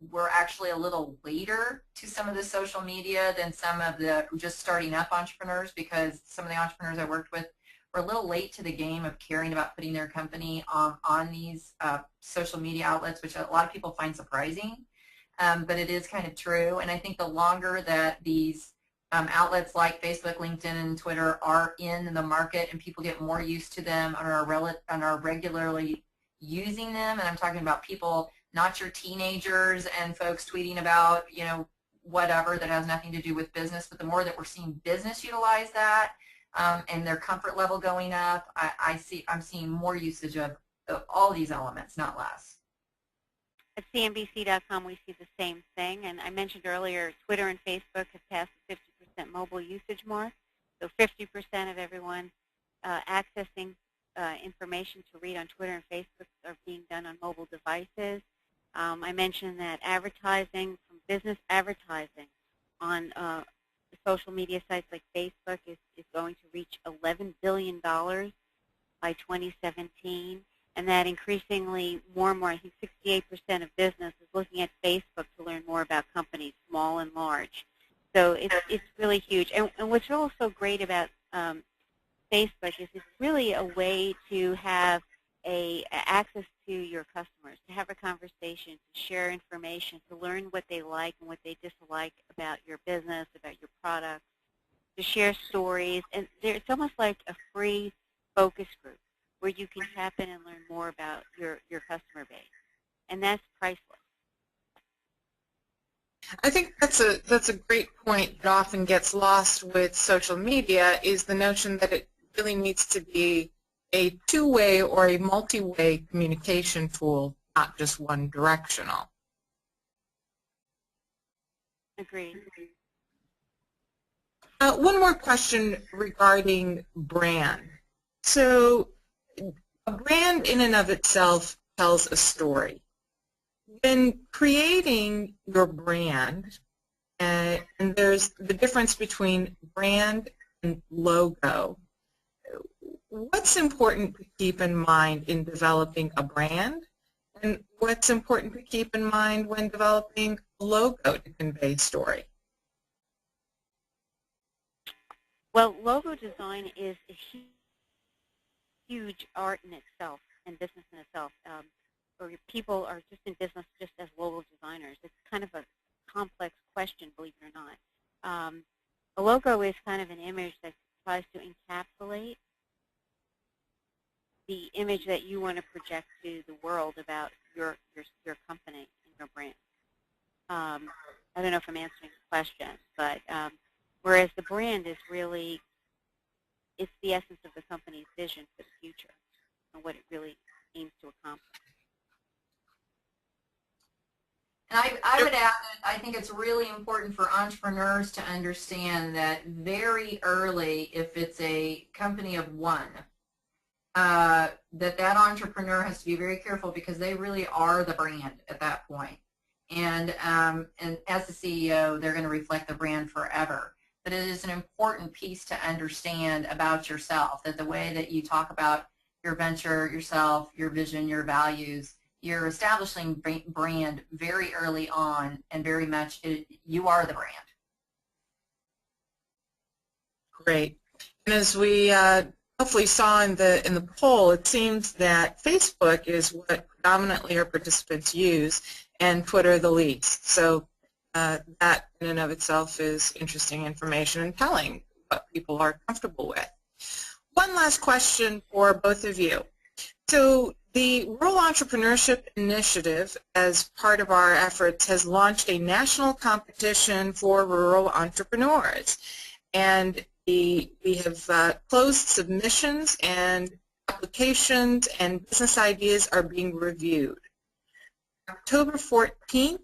[SPEAKER 3] were actually a little later to some of the social media than some of the just starting up entrepreneurs, because some of the entrepreneurs I worked with were a little late to the game of caring about putting their company on these social media outlets, which a lot of people find surprising, but it is kind of true. And I think the longer that these outlets like Facebook, LinkedIn, and Twitter are in the market and people get more used to them and are regularly using them, and I'm talking about people, not your teenagers and folks tweeting about, whatever that has nothing to do with business, but the more that we're seeing business utilize that and their comfort level going up, I'm seeing more usage of all these elements, not less.
[SPEAKER 2] At CNBC.com, we see the same thing, and I mentioned earlier Twitter and Facebook have passed the 50% mobile usage mark, so 50% of everyone accessing information to read on Twitter and Facebook are being done on mobile devices. I mentioned that advertising, from business advertising on social media sites like Facebook is going to reach $11 billion by 2017, and that increasingly more and more, I think 68% of business is looking at Facebook to learn more about companies, small and large. So it's really huge. And what's also great about Facebook is it's really a way to have access to your customers, to have a conversation, to share information, to learn what they like and what they dislike about your business, about your products, to share stories. And it's almost like a free focus group where you can tap in and learn more about your customer base. And that's priceless.
[SPEAKER 1] I think that's a great point that often gets lost with social media, is the notion that it really needs to be a two-way or a multi-way communication tool, not just one directional.
[SPEAKER 2] Agreed.
[SPEAKER 1] One more question regarding brand. So a brand in and of itself tells a story. When creating your brand, and there's the difference between brand and logo, what's important to keep in mind in developing a brand, and what's important to keep in mind when developing a logo to convey story?
[SPEAKER 2] Well, logo design is a huge art in itself and business in itself. Or people are just in business just as logo designers. It's kind of a complex question, believe it or not. A logo is kind of an image that tries to encapsulate the image that you want to project to the world about your company and your brand. I don't know if I'm answering the question, but whereas the brand is really, it's the essence of the company's vision for the future and what it really aims to accomplish.
[SPEAKER 3] And I would add that I think it's really important for entrepreneurs to understand that very early, if it's a company of one, that entrepreneur has to be very careful, because they really are the brand at that point. And as the CEO, they're going to reflect the brand forever. But it is an important piece to understand about yourself, that the way that you talk about your venture, yourself, your vision, your values, you're establishing brand very early on, and very much you are the brand.
[SPEAKER 1] Great. And as we hopefully saw in the poll, it seems that Facebook is what predominantly our participants use, and Twitter the least. So that in and of itself is interesting information and telling what people are comfortable with. One last question for both of you. So the Rural Entrepreneurship Initiative, as part of our efforts, has launched a national competition for rural entrepreneurs. And we have closed submissions, and applications and business ideas are being reviewed. October 14th,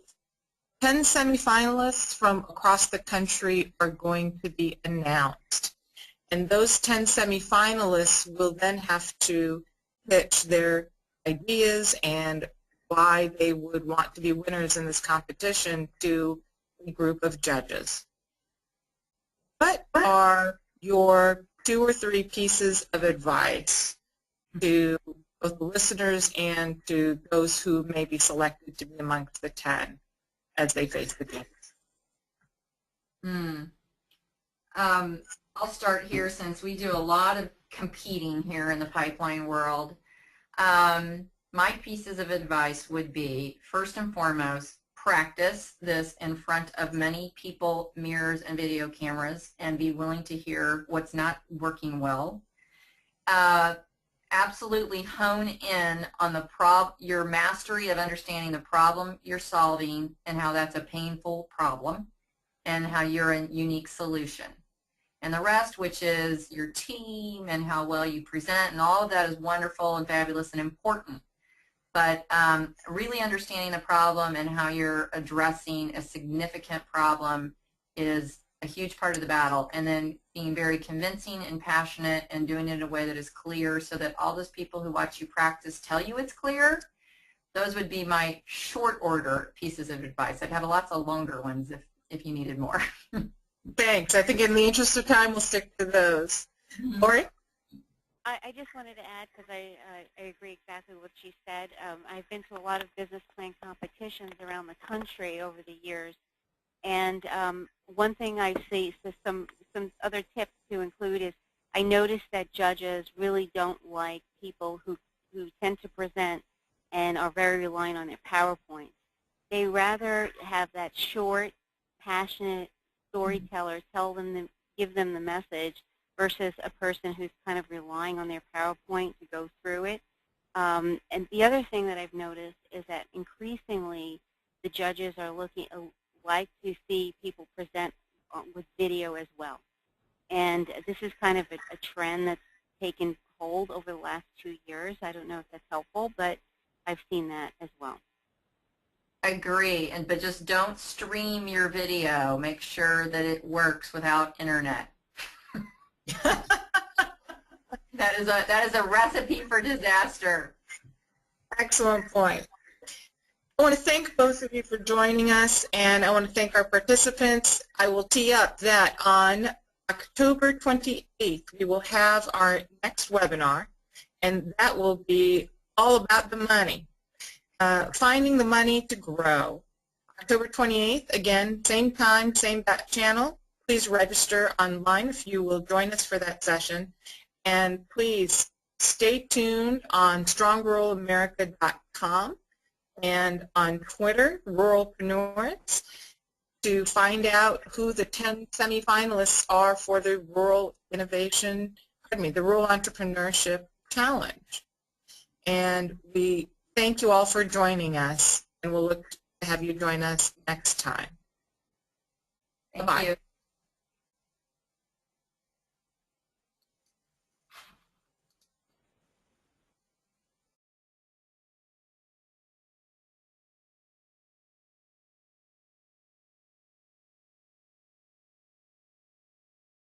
[SPEAKER 1] 10 semifinalists from across the country are going to be announced. And those 10 semifinalists will then have to pitch their ideas and why they would want to be winners in this competition to a group of judges. What are your 2 or 3 pieces of advice to both the listeners and to those who may be selected to be amongst the 10 as they face the games?
[SPEAKER 3] I'll start here, since we do a lot of competing here in the pipeline world. My pieces of advice would be, first and foremost, practice this in front of many people, mirrors, and video cameras, and be willing to hear what's not working well. Absolutely hone in on your mastery of understanding the problem you're solving and how that's a painful problem and how you're a unique solution. And the rest, which is your team and how well you present, and all of that is wonderful and fabulous and important. But really understanding the problem and how you're addressing a significant problem is a huge part of the battle. And then being very convincing and passionate and doing it in a way that is clear, so that all those people who watch you practice tell you it's clear. Those would be my short order pieces of advice. I'd have lots of longer ones if you needed more.
[SPEAKER 1] Thanks. I think in the interest of time, we'll stick to those. Lori?
[SPEAKER 2] I just wanted to add, because I agree exactly what she said. I've been to a lot of business plan competitions around the country over the years, and one thing I see, so some other tips to include is, I noticed that judges really don't like people who tend to present and are very reliant on their PowerPoints. They rather have that short, passionate storyteller give them the message, versus a person who's kind of relying on their PowerPoint to go through it. And the other thing that I've noticed is that increasingly the judges are like to see people present with video as well. And this is kind of a trend that's taken hold over the last 2 years. I don't know if that's helpful, but I've seen that as well.
[SPEAKER 3] Agree, but just don't stream your video. Make sure that it works without internet. That is a recipe for disaster.
[SPEAKER 1] Excellent point. I want to thank both of you for joining us, and I want to thank our participants. I will tee up that on October 28th, we will have our next webinar, and that will be all about the money. Finding the money to grow. October 28th, again, same time, same channel. Please register online if you will join us for that session. And please stay tuned on strongruralamerica.com and on Twitter, Ruralpreneurs, to find out who the 10 semifinalists are for the Rural Entrepreneurship Challenge. And we thank you all for joining us, and we'll look to have you join us next time.
[SPEAKER 3] Thank you.